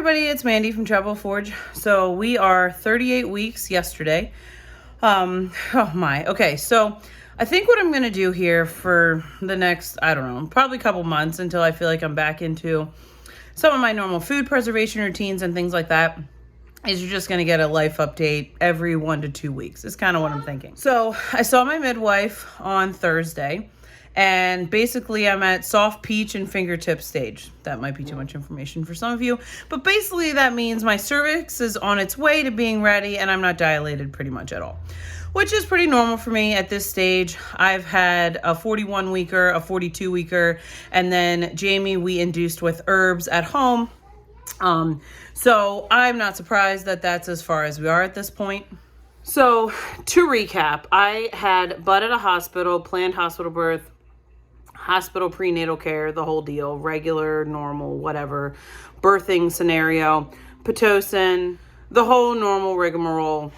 everybody, it's Mandy from Travel Forge. So we are 38 weeks yesterday. Okay, so I think what I'm going to do here for the next, I don't know, probably a couple months until I feel like I'm back into some of my normal food preservation routines and things like that, is you're just going to get a life update every 1 to 2 weeks. Is kind of what I'm thinking. So I saw my midwife on Thursday. And basically, I'm at soft peach and fingertip stage. That might be too much information for some of you. But basically, that means my cervix is on its way to being ready, and I'm not dilated pretty much at all, which is pretty normal for me at this stage. I've had a 41-weeker, a 42-weeker, and then Jamie, we induced with herbs at home. So I'm not surprised that that's as far as we are at this point. So to recap, I had Bud at a hospital, planned hospital birth, hospital prenatal care, the whole deal, regular, normal, whatever, birthing scenario, Pitocin, the whole normal rigmarole.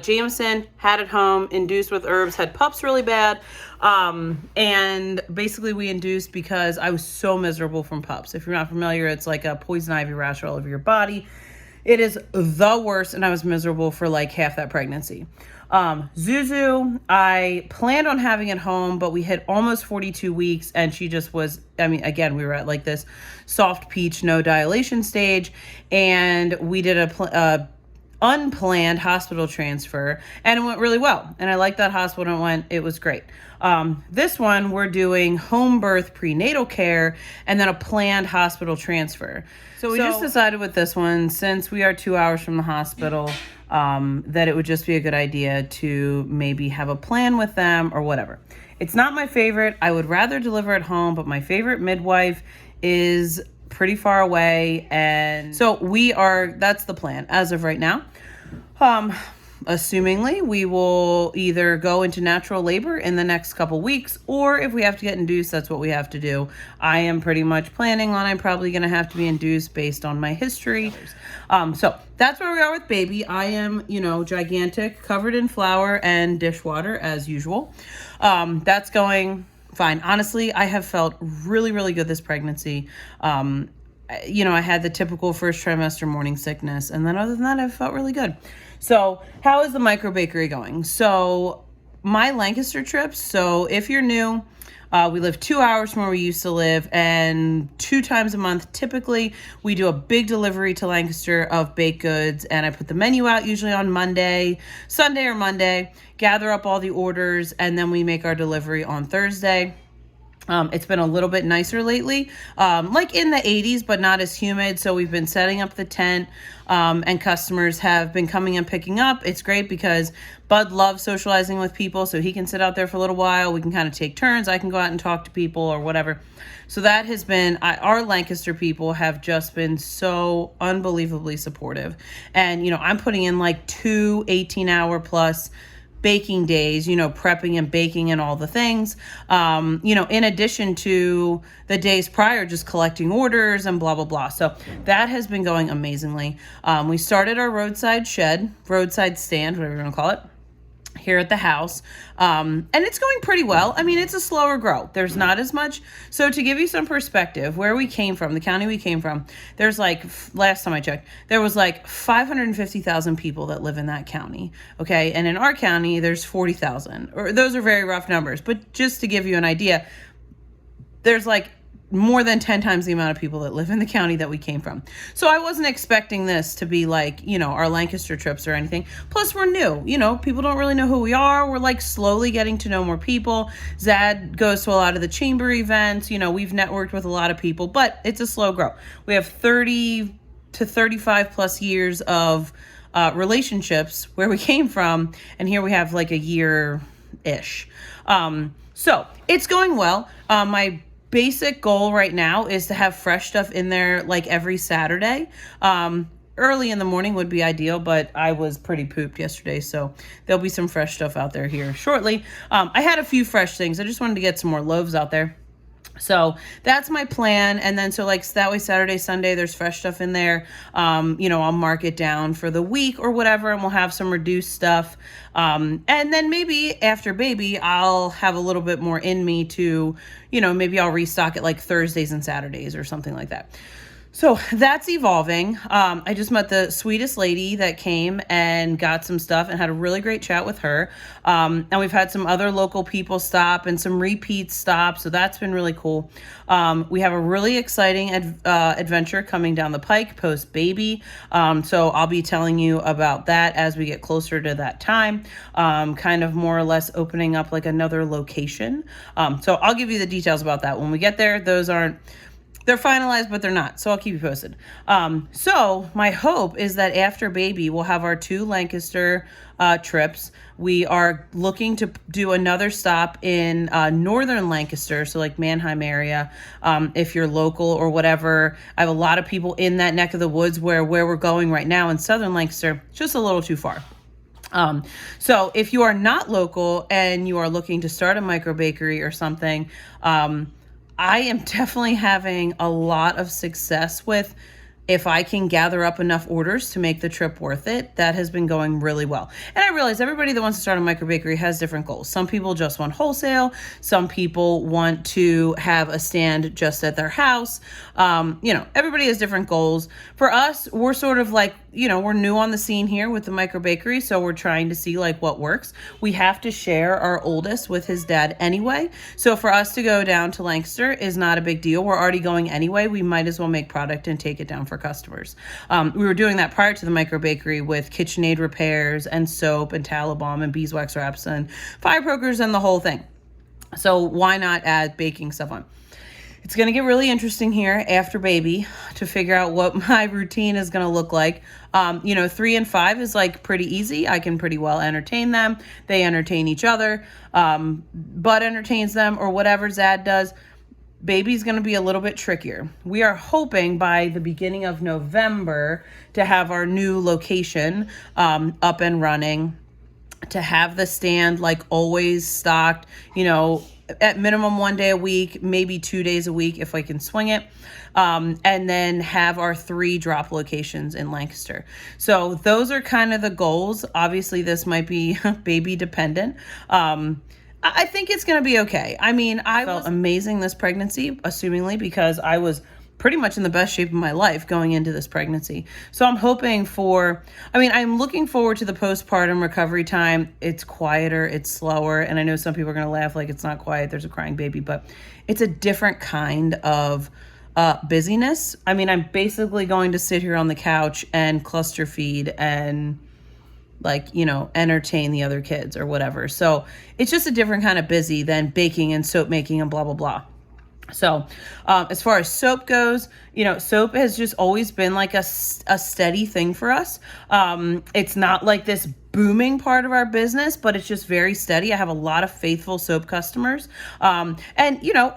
Jameson had at home, induced with herbs, had pups really bad. And basically we induced because I was so miserable from pups. If you're not familiar, it's like a poison ivy rash all over your body. It is the worst, and I was miserable for like half that pregnancy. Zuzu, I planned on having at home, but we hit almost 42 weeks, and she just was, again, we were at like this soft peach, no dilation stage, and we did a unplanned hospital transfer, and it went really well. And I liked that hospital. It was great. This one, we're doing home birth prenatal care and then a planned hospital transfer. So we just decided with this one, since we are 2 hours from the hospital, that it would just be a good idea to maybe have a plan with them or whatever. It's not my favorite. I would rather deliver at home, but my favorite midwife is pretty far away. And so that's the plan as of right now. Assumingly, we will either go into natural labor in the next couple weeks, or if we have to get induced, that's what we have to do. I am pretty much planning on I'm probably going to have to be induced based on my history. So that's where we are with baby. I am, gigantic, covered in flour and dishwater as usual. That's going fine. Honestly, I have felt really, really good this pregnancy. I had the typical first trimester morning sickness, and then other than that, I've felt really good. So how is the micro bakery going? So my Lancaster trips, so if you're new, we live 2 hours from where we used to live, and 2 times a month, typically, we do a big delivery to Lancaster of baked goods, and I put the menu out usually on Sunday or Monday, gather up all the orders, and then we make our delivery on Thursday. It's been a little bit nicer lately, like in the 80s, but not as humid. So we've been setting up the tent, and customers have been coming and picking up. It's great because Bud loves socializing with people, so he can sit out there for a little while. We can kind of take turns. I can go out and talk to people or whatever. So that has been, our Lancaster people have just been so unbelievably supportive. And, I'm putting in like 2 18-hour plus baking days, prepping and baking and all the things, in addition to the days prior, just collecting orders and blah, blah, blah. So that has been going amazingly. We started our roadside stand, whatever you want to call it, here at the house. And it's going pretty well. It's a slower grow. There's not as much. So to give you some perspective, where we came from, the county we came from, there's last time I checked, there was 550,000 people that live in that county. Okay. And in our county, there's 40,000, or those are very rough numbers, but just to give you an idea, there's more than 10 times the amount of people that live in the county that we came from. So I wasn't expecting this to be our Lancaster trips or anything. Plus we're new, people don't really know who we are. We're slowly getting to know more people. Zad goes to a lot of the chamber events. We've networked with a lot of people, but it's a slow grow. We have 30 to 35 plus years of relationships where we came from. And here we have a year-ish. So it's going well. My basic goal right now is to have fresh stuff in there every Saturday. Early in the morning would be ideal, but I was pretty pooped yesterday, so there'll be some fresh stuff out there here shortly. I had a few fresh things. I just wanted to get some more loaves out there. So that's my plan. And then, so that way, Saturday, Sunday, there's fresh stuff in there. I'll mark it down for the week or whatever, and we'll have some reduced stuff. And then maybe after baby, I'll have a little bit more in me to, maybe I'll restock it Thursdays and Saturdays or something like that. So that's evolving. I just met the sweetest lady that came and got some stuff and had a really great chat with her. And we've had some other local people stop and some repeats stop. So that's been really cool. We have a really exciting adventure coming down the pike post baby. So I'll be telling you about that as we get closer to that time, kind of more or less opening up like another location. So I'll give you the details about that when we get there. They're finalized, but they're not. So I'll keep you posted. So my hope is that after baby, we'll have our 2 Lancaster trips. We are looking to do another stop in northern Lancaster, so like Manheim area, if you're local or whatever. I have a lot of people in that neck of the woods where we're going right now in southern Lancaster, just a little too far. So if you are not local and you are looking to start a micro bakery or something, I am definitely having a lot of success with, if I can gather up enough orders to make the trip worth it. That has been going really well. And I realize everybody that wants to start a micro bakery has different goals. Some people just want wholesale. Some people want to have a stand just at their house. Everybody has different goals. For us, we're sort of like, we're new on the scene here with the micro bakery. So we're trying to see like what works. We have to share our oldest with his dad anyway. So for us to go down to Lancaster is not a big deal. We're already going anyway. We might as well make product and take it down for customers. We were doing that prior to the micro bakery with KitchenAid repairs and soap and Talabom and beeswax wraps and fire pokers and the whole thing. So why not add baking stuff on? It's going to get really interesting here after baby to figure out what my routine is going to look like. 3 and 5 is like pretty easy. I can pretty well entertain them. They entertain each other. Bud entertains them or whatever Zad does. Baby's going to be a little bit trickier. We are hoping by the beginning of November to have our new location up and running, to have the stand like always stocked, at minimum 1 day a week, maybe 2 days a week if I can swing it. And then have our 3 drop locations in Lancaster. So those are kind of the goals. Obviously, this might be baby dependent. I think it's going to be okay. I mean, I felt amazing this pregnancy, assumingly, because I was pretty much in the best shape of my life going into this pregnancy. So I'm I'm looking forward to the postpartum recovery time. It's quieter, it's slower. And I know some people are going to laugh like it's not quiet, there's a crying baby, but it's a different kind of busyness. I'm basically going to sit here on the couch and cluster feed and entertain the other kids or whatever. So it's just a different kind of busy than baking and soap making and blah, blah, blah. So as far as soap goes, soap has just always been like a steady thing for us. It's not like this booming part of our business, but it's just very steady. I have a lot of faithful soap customers. And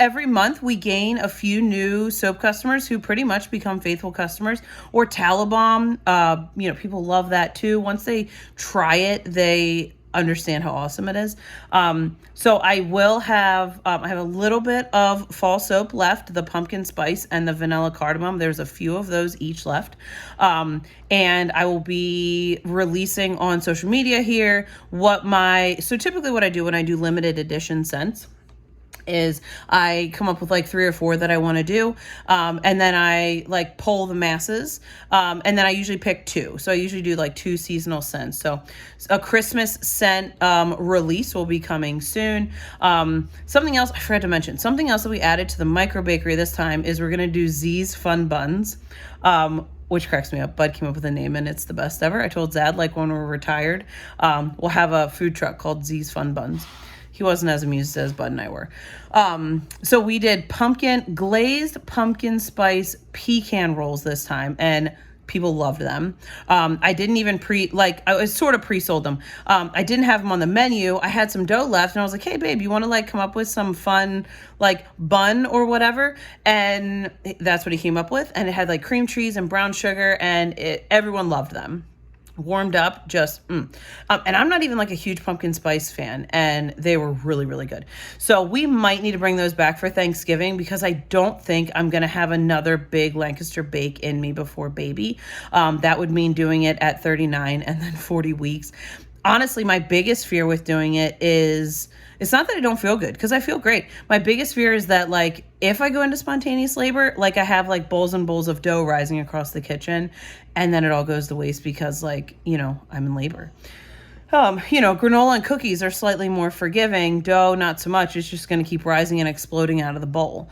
every month we gain a few new soap customers who pretty much become faithful customers. Or Talabom, people love that too. Once they try it, they understand how awesome it is. So I will have, I have a little bit of fall soap left, the pumpkin spice and the vanilla cardamom. There's a few of those each left. And I will be releasing on social media here so typically what I do when I do limited edition scents is I come up with like 3 or 4 that I want to do. And then I poll the masses. And then I usually pick 2. So I usually do 2 seasonal scents. So a Christmas scent release will be coming soon. Something else I forgot to mention, something else that we added to the micro bakery this time is we're going to do Z's Fun Buns. Which cracks me up. Bud came up with a name and it's the best ever. I told Zad when we're retired, we'll have a food truck called Z's Fun Buns. He wasn't as amused as Bud and I were. So we did glazed pumpkin spice pecan rolls this time, and people loved them. I didn't even I sort of pre-sold them. I didn't have them on the menu. I had some dough left, and I was like, hey, babe, you want to come up with some fun bun or whatever? And that's what he came up with. And it had cream cheese and brown sugar, and everyone loved them. Warmed up, and I'm not even a huge pumpkin spice fan, and they were really, really good. So we might need to bring those back for Thanksgiving, because I don't think I'm going to have another big Lancaster bake in me before baby. That would mean doing it at 39 and then 40 weeks. Honestly, my biggest fear with doing it is It's not that I don't feel good, because I feel great. My biggest fear is that, like, if I go into spontaneous labor, like, I have like bowls and bowls of dough rising across the kitchen, and then it all goes to waste because, like, I'm in labor. Granola and cookies are slightly more forgiving. Dough, not so much. It's just going to keep rising and exploding out of the bowl.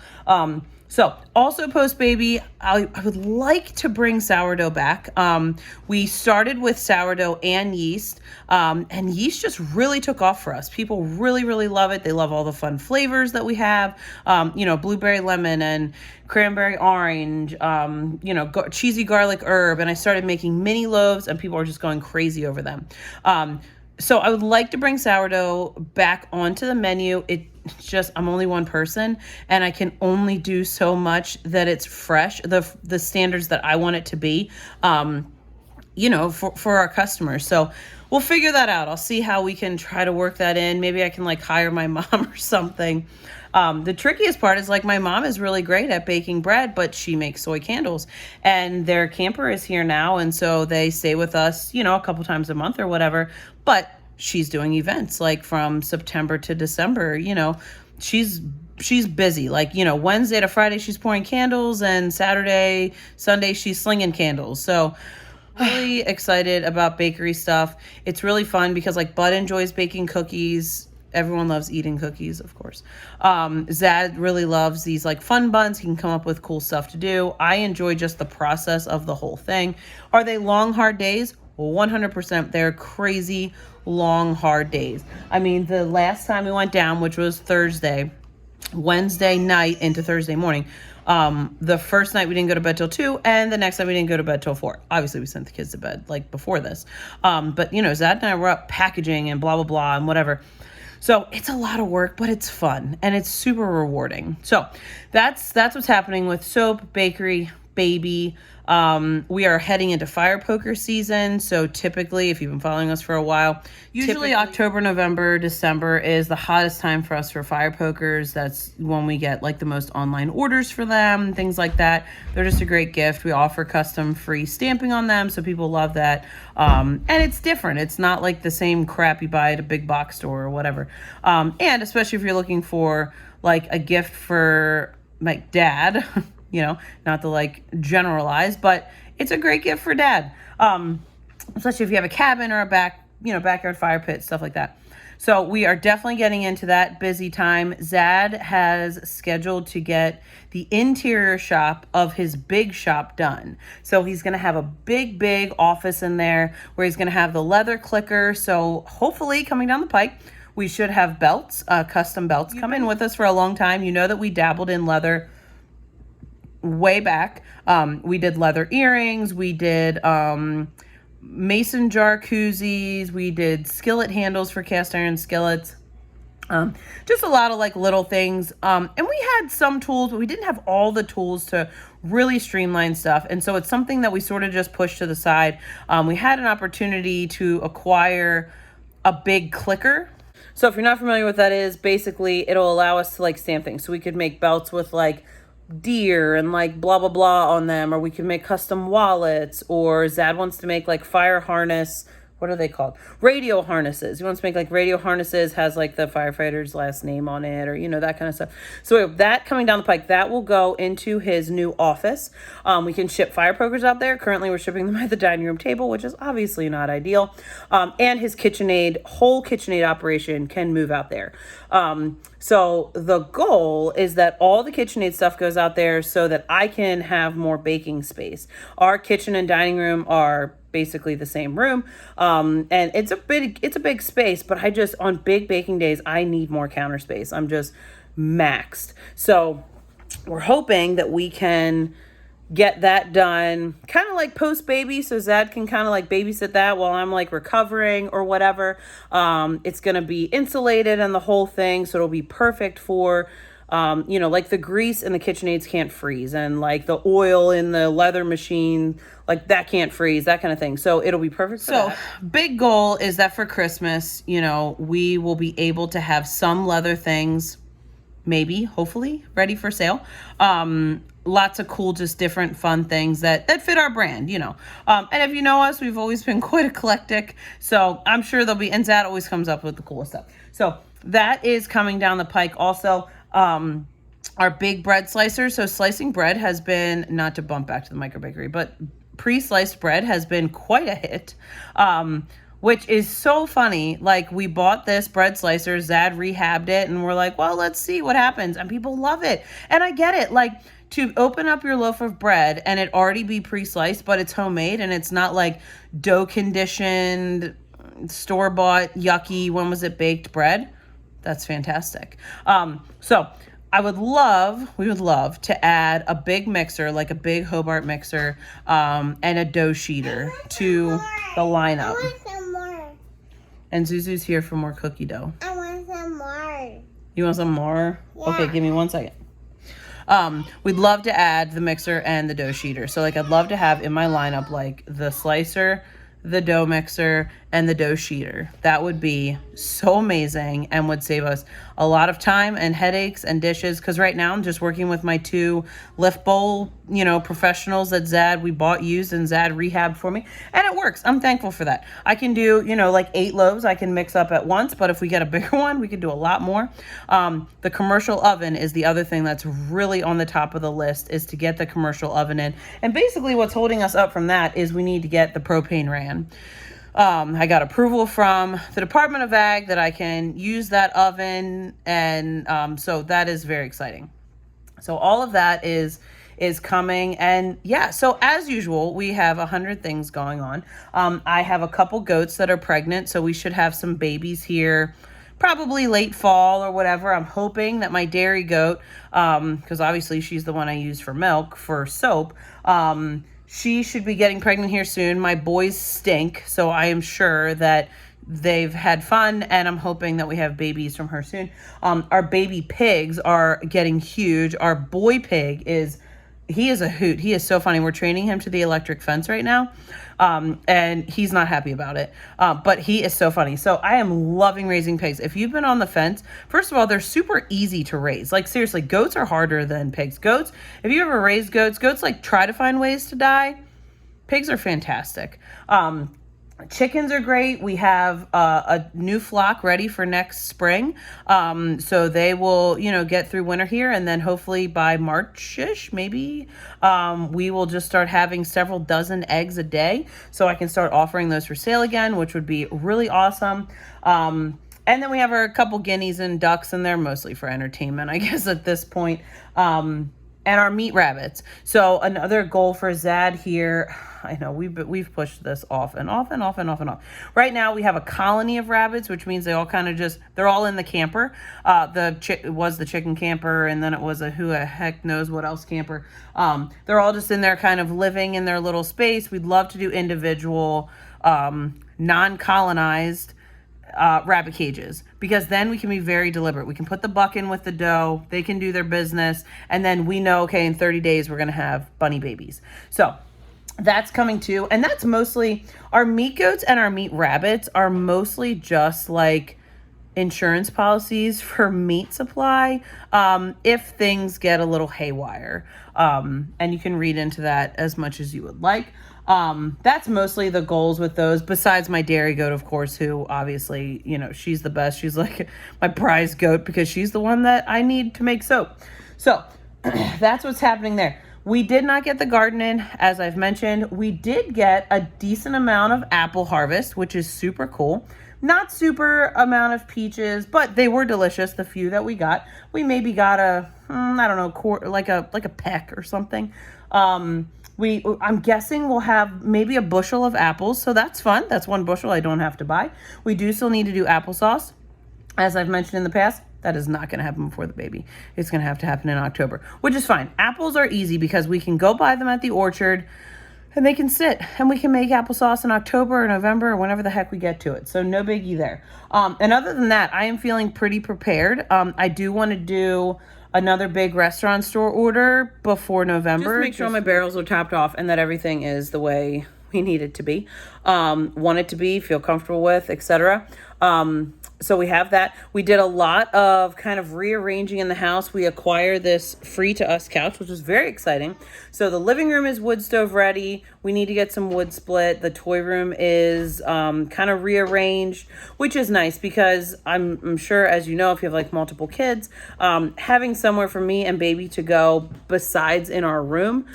So also post-baby, I would like to bring sourdough back. We started with sourdough and yeast, and yeast just really took off for us. People really, really love it. They love all the fun flavors that we have, blueberry lemon and cranberry orange, cheesy garlic herb. And I started making mini loaves, and people are just going crazy over them. So I would like to bring sourdough back onto the menu. It's just, I'm only one person, and I can only do so much that it's fresh, the standards that I want it to be, for our customers. So we'll figure that out. I'll see how we can try to work that in. Maybe I can like hire my mom or something. The trickiest part is, like, my mom is really great at baking bread, but she makes soy candles, and their camper is here now. And so they stay with us, a couple times a month or whatever, but she's doing events like from September to December. She's busy, like, Wednesday to Friday, she's pouring candles, and Saturday, Sunday, she's slinging candles. So really excited about bakery stuff. It's really fun because, like, Bud enjoys baking cookies. Everyone loves eating cookies, of course. Zad really loves these like fun buns. He can come up with cool stuff to do. I enjoy just the process of the whole thing. Are they long, hard days? 100%. They're crazy, long, hard days. I mean, the last time we went down, which was Wednesday night into Thursday morning, the first night we didn't go to bed till 2, and the next night we didn't go to bed till 4. Obviously, we sent the kids to bed like before this. But Zad and I were up packaging and blah, blah, blah, and whatever. So it's a lot of work, but it's fun, and it's super rewarding. So that's what's happening with soap, bakery, baby. We are heading into fire poker season. So typically, if you've been following us for a while, usually October, November, December is the hottest time for us for fire pokers. That's when we get like the most online orders for them, things like that. They're just a great gift. We offer custom free stamping on them, so people love that. And it's different. It's not like the same crap you buy at a big box store or whatever. And especially if you're looking for like a gift for my dad, not to like generalize, but it's a great gift for dad. Especially if you have a cabin or a backyard fire pit, stuff like that. So we are definitely getting into that busy time. Zad has scheduled to get the interior shop of his big shop done. So he's going to have a big, big office in there where he's going to have the leather clicker. So hopefully coming down the pike, we should have belts, custom belts come in with us for a long time. You know that we dabbled in leather way back. We did leather earrings. We did mason jar koozies. We did skillet handles for cast iron skillets. Just a lot of like little things. And we had some tools, but we didn't have all the tools to really streamline stuff. And so it's something that we sort of just pushed to the side. We had an opportunity to acquire a big clicker. So if you're not familiar with what that is, basically it'll allow us to like stamp things. So we could make belts with like deer and like blah blah blah on them, or we can make custom wallets, or Zad wants to make like fire harness, what are they called, radio harnesses. He wants to make like radio harnesses, has like the firefighter's last name on it, or that kind of stuff. So we have that coming down the pike. That will go into his new office. We can ship fire pokers out there. Currently we're shipping them at the dining room table, which is obviously not ideal. And his whole KitchenAid operation can move out there. So the goal is that all the KitchenAid stuff goes out there so that I can have more baking space. Our kitchen and dining room are basically the same room. And it's a big space, but on big baking days, I need more counter space. I'm just maxed. So we're hoping that we can get that done kind of like post baby, so Zad can kind of like babysit that while I'm like recovering or whatever. It's going to be insulated and the whole thing, so it'll be perfect for like the grease in the KitchenAids can't freeze, and like the oil in the leather machine, like that can't freeze, that kind of thing. So it'll be perfect for that. Big goal is that for Christmas, we will be able to have some leather things, maybe, hopefully, ready for sale. Lots of cool, just different fun things that fit our brand, And if you know us, we've always been quite eclectic. So I'm sure there'll be, and Zad always comes up with the coolest stuff. So that is coming down the pike. Also, our big bread slicer. So slicing bread has been, not to bump back to the micro bakery, but pre-sliced bread has been quite a hit. Which is so funny. Like, we bought this bread slicer, Zad rehabbed it, and we're like, well, let's see what happens. And people love it. And I get it. Like, to open up your loaf of bread and it already be pre-sliced, but it's homemade and it's not like dough conditioned, store-bought, yucky, when was it baked bread? That's fantastic. So we would love to add a big mixer, like a big Hobart mixer, and a dough sheeter to the lineup. I want some more. And Zuzu's here for more cookie dough. I want some more. You want some more? Yeah. Okay, give me 1 second. We'd love to add the mixer and the dough sheeter. So, like, I'd love to have in my lineup, like, the slicer, the dough mixer, and the dough sheeter. That would be so amazing and would save us a lot of time and headaches and dishes. Because right now I'm just working with my 2 lift bowl, professionals that Zad, we bought used and Zad rehabbed for me. And it works. I'm thankful for that. I can do, like 8 loaves I can mix up at once. But if we get a bigger one, we can do a lot more. The commercial oven is the other thing that's really on the top of the list, is to get the commercial oven in. And basically what's holding us up from that is we need to get the propane ran. I got approval from the Department of Ag that I can use that oven, and so that is very exciting. So all of that is coming, and yeah, so as usual, we have 100 things going on. I have a couple goats that are pregnant, so we should have some babies here probably late fall or whatever. I'm hoping that my dairy goat, because obviously she's the one I use for milk, for soap, she should be getting pregnant here soon. My boys stink, so I am sure that they've had fun, and I'm hoping that we have babies from her soon. Our baby pigs are getting huge. Our boy pig he is a hoot. He is so funny. We're training him to the electric fence right now, and he's not happy about it, but he is so funny. So I am loving raising pigs. If you've been on the fence, first of all, they're super easy to raise. Like, seriously, goats are harder than pigs. Goats, if you ever raised goats like try to find ways to die. Pigs are fantastic. Chickens are great. We have a new flock ready for next spring. So they will, get through winter here. And then hopefully by March-ish, maybe, we will just start having several dozen eggs a day. So I can start offering those for sale again, which would be really awesome. And then we have a couple guineas and ducks, and they're mostly for entertainment, I guess, at this point. And our meat rabbits. So another goal for Zad here, I know we've pushed this off and off and off and off and off. Right now we have a colony of rabbits, which means they all kind of they're all in the camper. It was the chicken camper, and then it was a who the heck knows what else camper. They're all just in there kind of living in their little space. We'd love to do individual, non-colonized rabbit cages, because then we can be very deliberate. We can put the buck in with the dough, they can do their business, and then we know, okay, in 30 days we're going to have bunny babies. So that's coming too. And that's mostly, our meat goats and our meat rabbits are mostly just like insurance policies for meat supply, if things get a little haywire. And you can read into that as much as you would like. That's mostly the goals with those, besides my dairy goat, of course, who obviously, she's the best. She's like my prize goat because she's the one that I need to make soap. So that's what's happening there. We did not get the garden in, as I've mentioned. We did get a decent amount of apple harvest, which is super cool. Not super amount of peaches, but they were delicious, the few that we got. We maybe got like a peck or something. I'm guessing we'll have maybe a bushel of apples, so that's fun. That's 1 bushel I don't have to buy. We do still need to do applesauce. As I've mentioned in the past, that is not going to happen before the baby. It's going to have to happen in October, which is fine. Apples are easy because we can go buy them at the orchard and they can sit, and we can make applesauce in October or November or whenever the heck we get to it. So no biggie there. And other than that, I am feeling pretty prepared. I do want to do another big restaurant store order before November. Just make sure my barrels are topped off and that everything is the way we need it to be. Want it to be, feel comfortable with, etc. So we have that. We did a lot of kind of rearranging in the house. We acquired this free to us couch, which was very exciting. So the living room is wood stove ready. We need to get some wood split. The toy room is kind of rearranged, which is nice because I'm sure, as you know, if you have like multiple kids, having somewhere for me and baby to go besides in our room,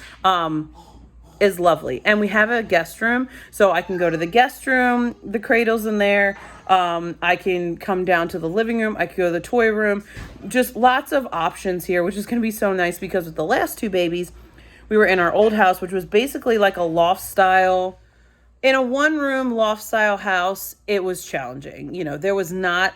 is lovely. And we have a guest room, so I can go to the guest room, the cradle's in there. I can come down to the living room, I could go to the toy room. Just lots of options here, which is going to be so nice because with the last two babies, we were in our old house, which was basically like a loft style. In a one room loft style house, it was challenging. You know, there was not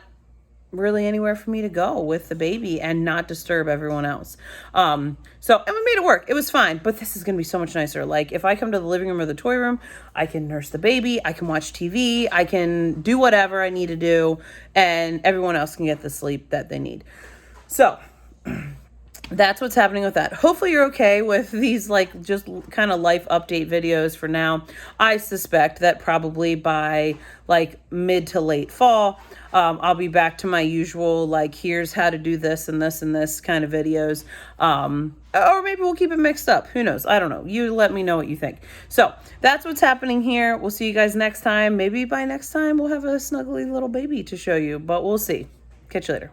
really anywhere for me to go with the baby and not disturb everyone else. And we made it work. It was fine, but this is going to be so much nicer. Like if I come to the living room or the toy room, I can nurse the baby, I can watch TV, I can do whatever I need to do, and everyone else can get the sleep that they need. So that's what's happening with that. Hopefully you're okay with these like just kind of life update videos for now. I suspect that probably by like mid to late fall, I'll be back to my usual like here's how to do this and this and this kind of videos. Or maybe we'll keep it mixed up. Who knows? I don't know. You let me know what you think. So that's what's happening here. We'll see you guys next time. Maybe by next time we'll have a snuggly little baby to show you, but we'll see. Catch you later.